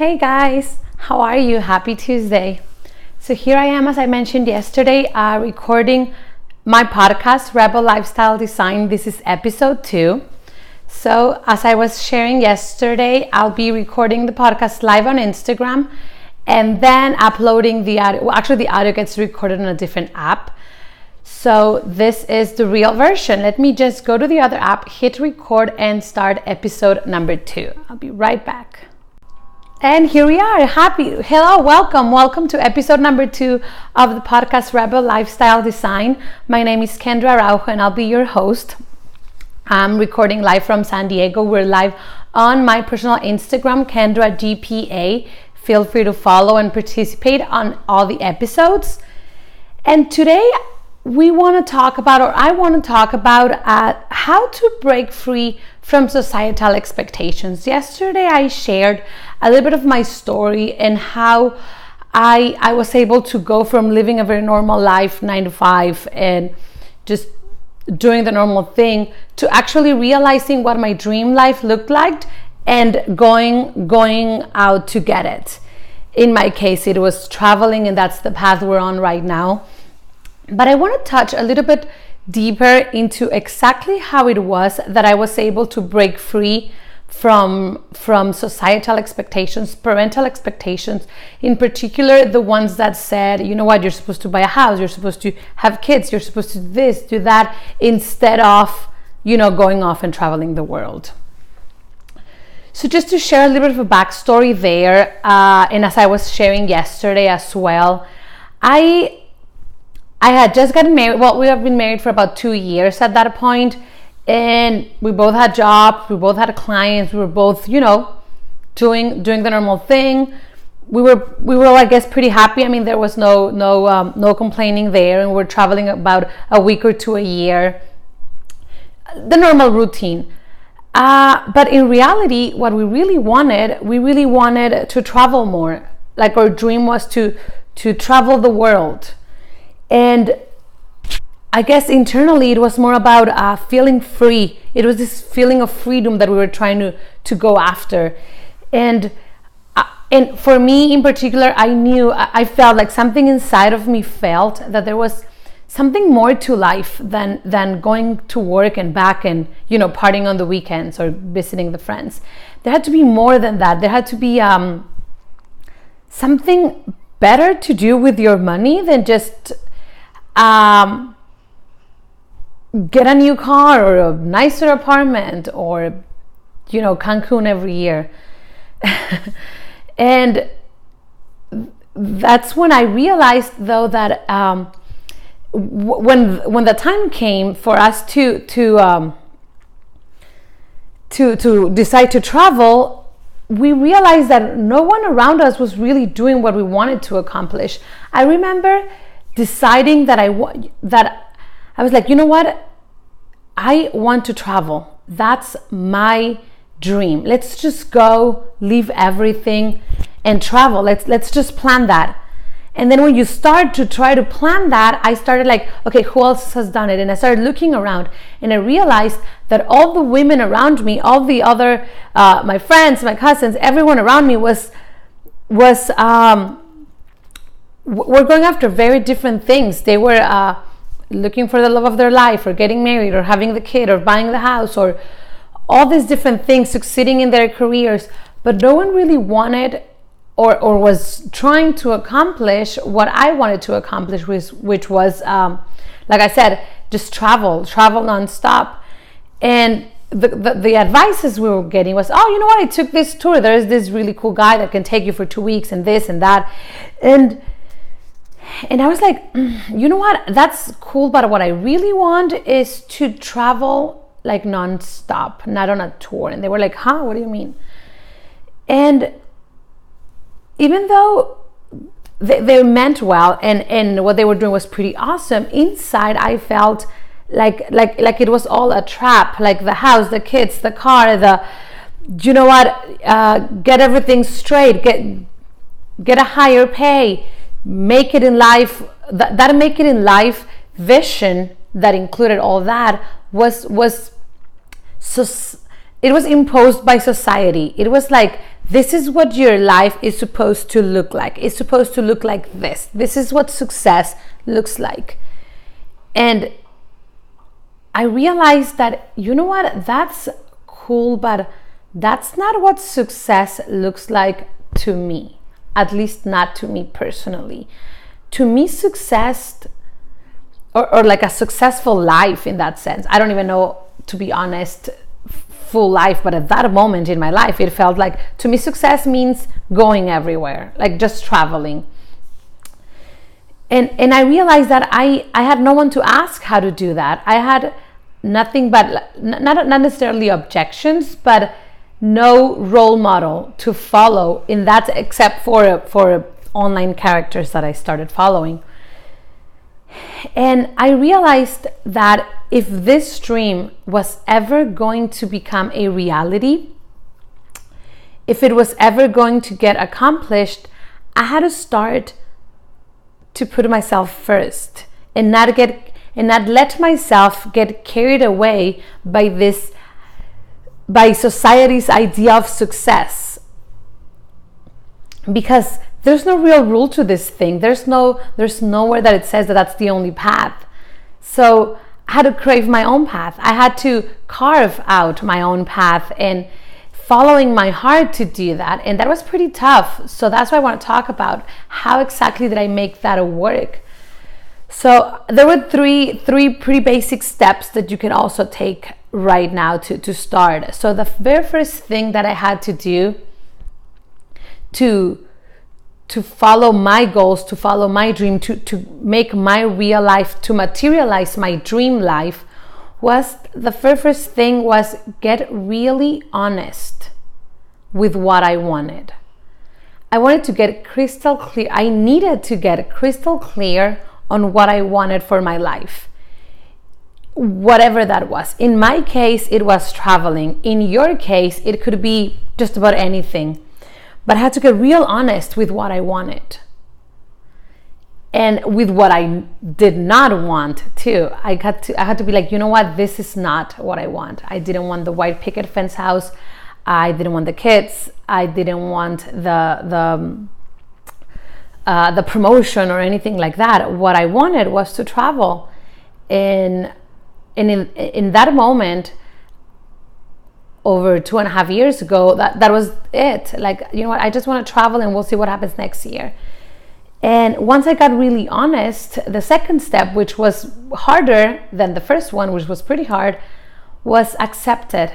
Hey guys, how are you? Happy Tuesday. So here I am, as I mentioned yesterday, recording my podcast, Rebel Lifestyle Design. This is episode 2. So as I was sharing yesterday, I'll be recording the podcast live on Instagram and then uploading the audio. Well, actually the audio gets recorded on a different app. So this is the real version. Let me just go to the other app, hit record, and start episode number 2. I'll be right back. And here we are. Hello, welcome to episode number 2 of the podcast Rebel Lifestyle Design. My name is Kendra Araujo and I'll be your host. I'm recording live from San Diego. We're live on my personal Instagram, Kendra GPA. Feel free to follow and participate on all the episodes. And today I want to talk about how to break free from societal expectations. Yesterday I shared a little bit of my story and how I was able to go from living a very normal life, 9 to 5, and just doing the normal thing, to actually realizing what my dream life looked like and going out to get it. In my case, it was traveling, and that's the path we're on right now. But I want to touch a little bit deeper into exactly how it was that I was able to break free from societal expectations, parental expectations, in particular the ones that said, you know what, you're supposed to buy a house, you're supposed to have kids, you're supposed to do this, do that, instead of, going off and traveling the world. So just to share a little bit of a backstory there, and as I was sharing yesterday as well, I had just gotten married. Well, we have been married for about 2 years at that point, and we both had jobs, we both had clients, we were both, doing the normal thing. We were, I guess, pretty happy. I mean, there was no complaining there, and we were traveling about a week or two a year, the normal routine. But in reality, what we really wanted to travel more. Like, our dream was to travel the world. And I guess internally it was more about feeling free. It was this feeling of freedom that we were trying to go after. And for me in particular, I felt like something inside of me felt that there was something more to life than going to work and back and, partying on the weekends or visiting the friends. There had to be more than that. There had to be something better to do with your money than just get a new car or a nicer apartment or Cancun every year. And that's when I realized, though, that when the time came for us to decide to travel, we realized that no one around us was really doing what we wanted to accomplish. I remember deciding that I was like, you know what? I want to travel. That's my dream. Let's just go, leave everything, and travel. Let's just plan that. And then when you start to try to plan that, I started like, okay, who else has done it? And I started looking around, and I realized that all the women around me, all the other, my friends, my cousins, everyone around me were going after very different things. They were looking for the love of their life, or getting married, or having the kid, or buying the house, or all these different things, succeeding in their careers. But no one really wanted or was trying to accomplish what I wanted to accomplish, which was, like I said, just travel nonstop. And the advices we were getting was, oh, you know what, I took this tour. There's this really cool guy that can take you for 2 weeks, and this and that. And I was like, you know what, that's cool, but what I really want is to travel like nonstop, not on a tour. And they were like, huh, what do you mean? And even though they meant well and what they were doing was pretty awesome, inside I felt like it was all a trap. Like the house, the kids, the car, get everything straight, get a higher pay, make it in life. That make it in life vision that included all that was so, it was imposed by society. It was like this is what your life is supposed to look like. It's supposed to look like this. This is what success looks like. And I realized that, you know what, that's cool, but that's not what success looks like to me, at least not to me personally. To me, success, or like a successful life in that sense, I don't even know, to be honest, full life, but at that moment in my life, it felt like, to me, success means going everywhere, like just traveling. And I realized that I had no one to ask how to do that. I had nothing but, not necessarily objections, but no role model to follow in that, except for online characters that I started following. And I realized that if this dream was ever going to become a reality, if it was ever going to get accomplished, I had to start to put myself first and not let myself get carried away by society's idea of success. Because there's no real rule to this thing. There's nowhere that it says that that's the only path. So I had to crave my own path. I had to carve out my own path and following my heart to do that. And that was pretty tough. So that's why I want to talk about how exactly did I make that work. So there were three pretty basic steps that you can also take right now to start. So the very first thing that I had to do to follow my goals, to follow my dream, to make my real life, to materialize my dream life, was the first thing was get really honest with what I wanted. I wanted to get crystal clear. I needed to get crystal clear on what I wanted for my life, whatever that was. In my case, it was traveling. In your case, it could be just about anything. But I had to get real honest with what I wanted and with what I did not want too. I had to be like, you know what, this is not what I want. I didn't want the white picket fence house. I didn't want the kids. I didn't want the promotion or anything like that. What I wanted was to travel. And in that moment, over 2.5 years ago, that was it. Like, you know what, I just want to travel and we'll see what happens next year. And once I got really honest, the second step, which was harder than the first one, which was pretty hard, was accept it.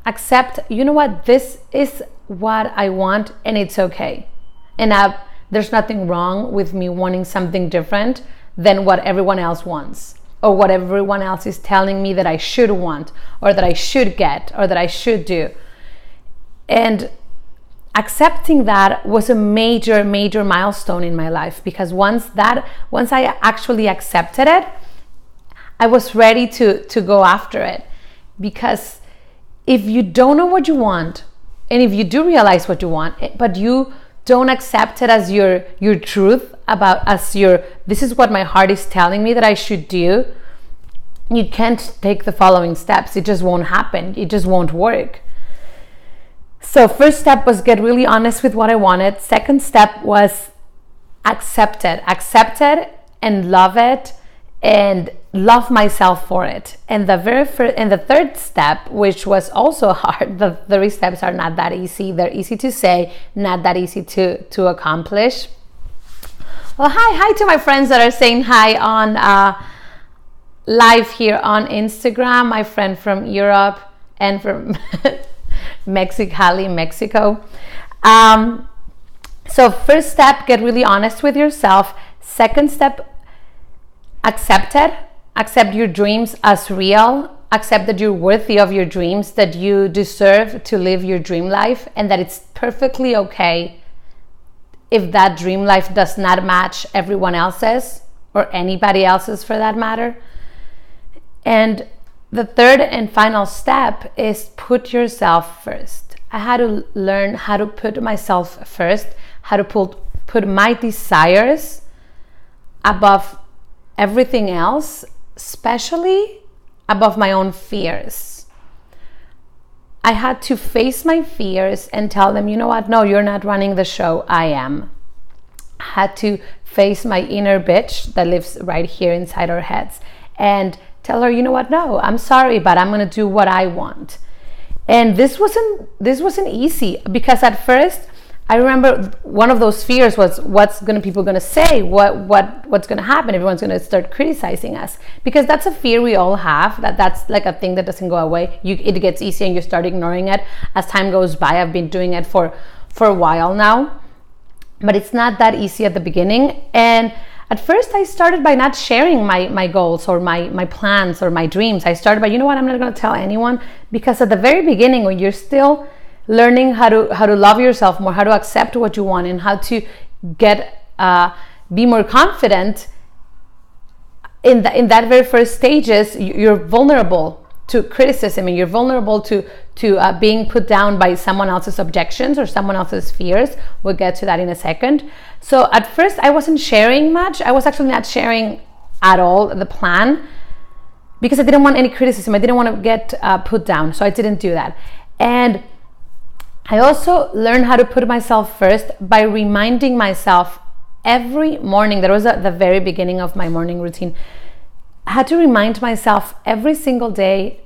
Accept, you know what, this is what I want and it's okay. And there's nothing wrong with me wanting something different than what everyone else wants, or what everyone else is telling me that I should want, or that I should get, or that I should do. And accepting that was a major milestone in my life, because once I actually accepted it, I was ready to go after it. Because if you don't know what you want, and if you do realize what you want, but you don't accept it as your truth, this is what my heart is telling me that I should do, you can't take the following steps. It just won't happen. It just won't work. So first step was get really honest with what I wanted. Second step was accept it and love it, and love myself for it. And the third step, which was also hard, the 3 steps are not that easy. They're easy to say, not that easy to accomplish. Well, hi to my friends that are saying hi on live here on Instagram. My friend from Europe and from Mexicali, Mexico. So first step, get really honest with yourself. Second step, accept it. Accept your dreams as real. Accept that you're worthy of your dreams, that you deserve to live your dream life, and that it's perfectly okay if that dream life does not match everyone else's or anybody else's for that matter. And the third and final step is put yourself first. I had to learn how to put myself first, how to put my desires above everything else, especially above my own fears. I had to face my fears and tell them, you know what, no, you're not running the show, I am. I had to face my inner bitch that lives right here inside our heads and tell her, you know what, no, I'm sorry, but I'm going to do what I want. And this wasn't easy, because at first I remember one of those fears was, what's people going to say? What's going to happen? Everyone's going to start criticizing us, because that's a fear we all have. That's like a thing that doesn't go away. It gets easier and you start ignoring it as time goes by. I've been doing it for a while now, but it's not that easy at the beginning. And at first I started by not sharing my goals or my plans or my dreams. I started by, you know what, I'm not going to tell anyone, because at the very beginning, when you're still learning how to love yourself more, how to accept what you want, and how to be more confident in that very first stages, you're vulnerable to criticism, and you're vulnerable to being put down by someone else's objections or someone else's fears. We'll get to that in a second. So at first I wasn't sharing much. I was actually not sharing at all the plan, because I didn't want any criticism. I didn't want to get put down, so I didn't do that. And I also learned how to put myself first by reminding myself every morning. That was at the very beginning of my morning routine. I had to remind myself every single day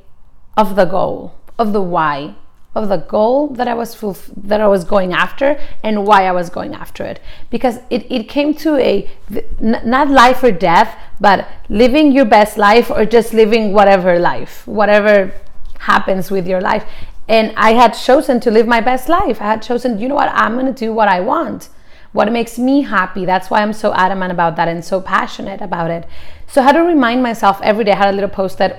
of the goal, of the why, of the goal that I was going after, and why I was going after it. Because it came to not life or death, but living your best life, or just living whatever happens with your life. And I had chosen to live my best life. I had chosen, you know what, I'm going to do what I want, what makes me happy. That's why I'm so adamant about that and so passionate about it. So I had to remind myself every day. I had a little post-it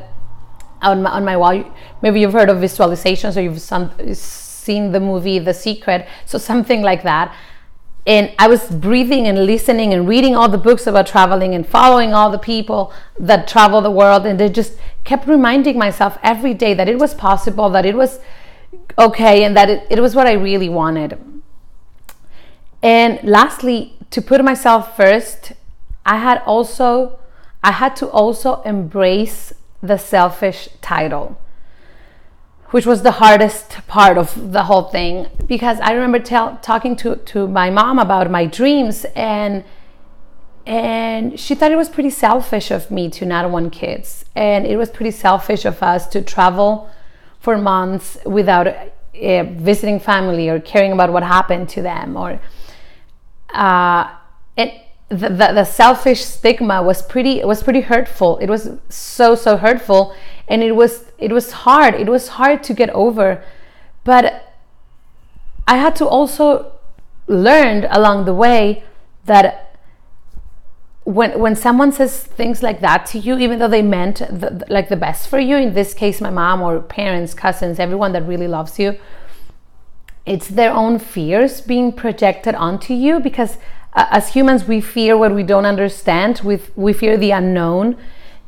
on my wall. Maybe you've heard of visualizations, or you've seen the movie The Secret. So something like that. And I was breathing and listening and reading all the books about traveling and following all the people that travel the world. And they just kept reminding myself every day that it was possible, that it was okay, and that it was what I really wanted. And lastly, to put myself first, I had to also embrace the selfish title, which was the hardest part of the whole thing, because I remember talking to my mom about my dreams, and she thought it was pretty selfish of me to not want kids, and it was pretty selfish of us to travel for months without visiting family or caring about what happened to them, or and the selfish stigma was pretty hurtful. It was so hurtful, and it was hard to get over. But I had to also learn along the way that when someone says things like that to you, even though they meant the best for you, in this case my mom or parents, cousins, everyone that really loves you, it's their own fears being projected onto you, because as humans we fear what we don't understand. We fear the unknown,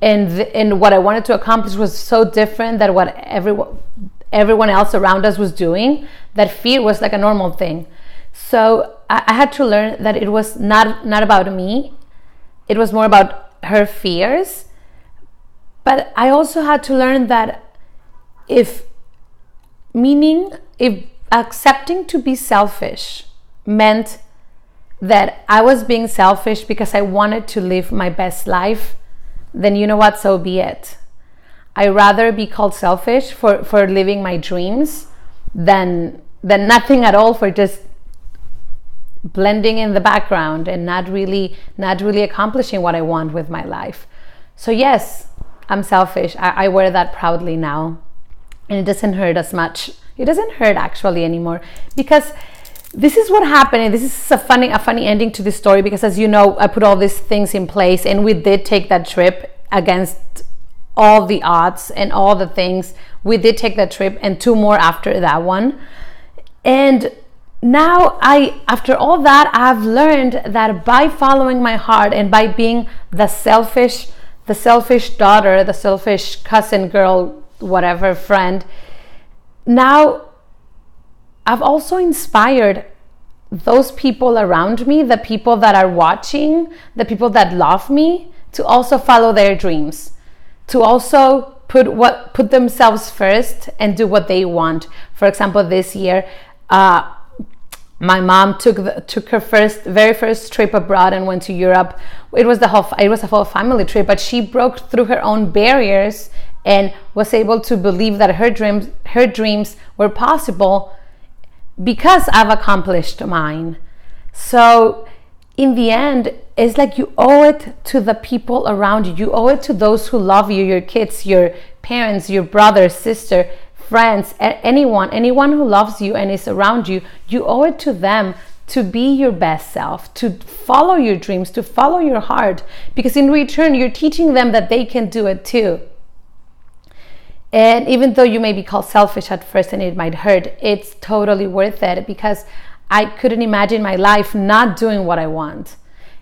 and what I wanted to accomplish was so different than what everyone else around us was doing, that fear was like a normal thing. So I had to learn that it was not about me. It was more about her fears. But I also had to learn that if accepting to be selfish meant that I was being selfish because I wanted to live my best life, then you know what, so be it. I'd rather be called selfish for living my dreams than nothing at all, for just blending in the background and not really accomplishing what I want with my life. So yes, I'm selfish. I wear that proudly now, and it doesn't hurt as much. It doesn't hurt actually anymore, because this is what happened, and this is a funny ending to this story, because as you know, I put all these things in place, and we did take that trip against all the odds and all the things. We did take that trip, and 2 more after that one. And now after all that, I've learned that by following my heart and by being the selfish daughter, the selfish cousin, girl, whatever, friend, now I've also inspired those people around me, the people that are watching, the people that love me, to also follow their dreams, to also put themselves first and do what they want. For example, this year, my mom took her very first trip abroad and went to Europe. It was a whole family trip, but she broke through her own barriers and was able to believe that her dreams were possible because I've accomplished mine. So in the end, it's like you owe it to the people around you. You owe it to those who love you, your kids, your parents, your brother, sister, friends, anyone who loves you and is around you. You owe it to them to be your best self, to follow your dreams, to follow your heart, because in return, you're teaching them that they can do it too. And even though you may be called selfish at first and it might hurt, it's totally worth it, because I couldn't imagine my life not doing what I want.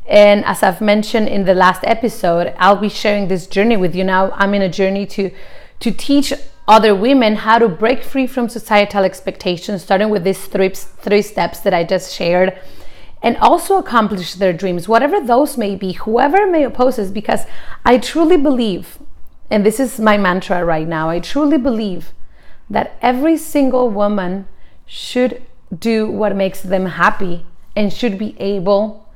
And as I've mentioned in the last episode, I'll be sharing this journey with you now. I'm in a journey to teach other women how to break free from societal expectations, starting with these three steps that I just shared, and also accomplish their dreams, whatever those may be, whoever may oppose us, because I truly believe, and this is my mantra right now, I truly believe that every single woman should do what makes them happy and should be able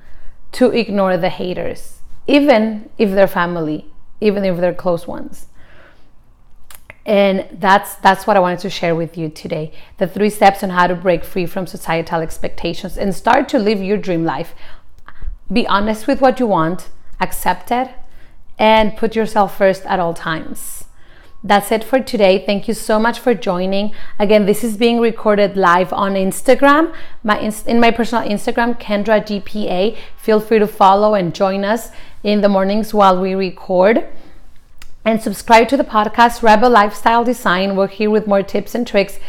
to ignore the haters, even if they're family, even if they're close ones. And that's what I wanted to share with you today. The 3 steps on how to break free from societal expectations and start to live your dream life. Be honest with what you want, accept it, and put yourself first at all times. That's it for today. Thank you so much for joining. Again, this is being recorded live on Instagram, in my personal Instagram, Kendra GPA. Feel free to follow and join us in the mornings while we record. And subscribe to the podcast, Rebel Lifestyle Design. We're here with more tips and tricks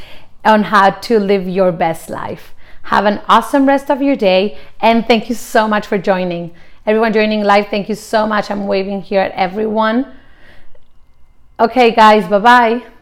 on how to live your best life. Have an awesome rest of your day, and thank you so much for joining. Everyone joining live, thank you so much. I'm waving here at everyone. Okay, guys, bye-bye.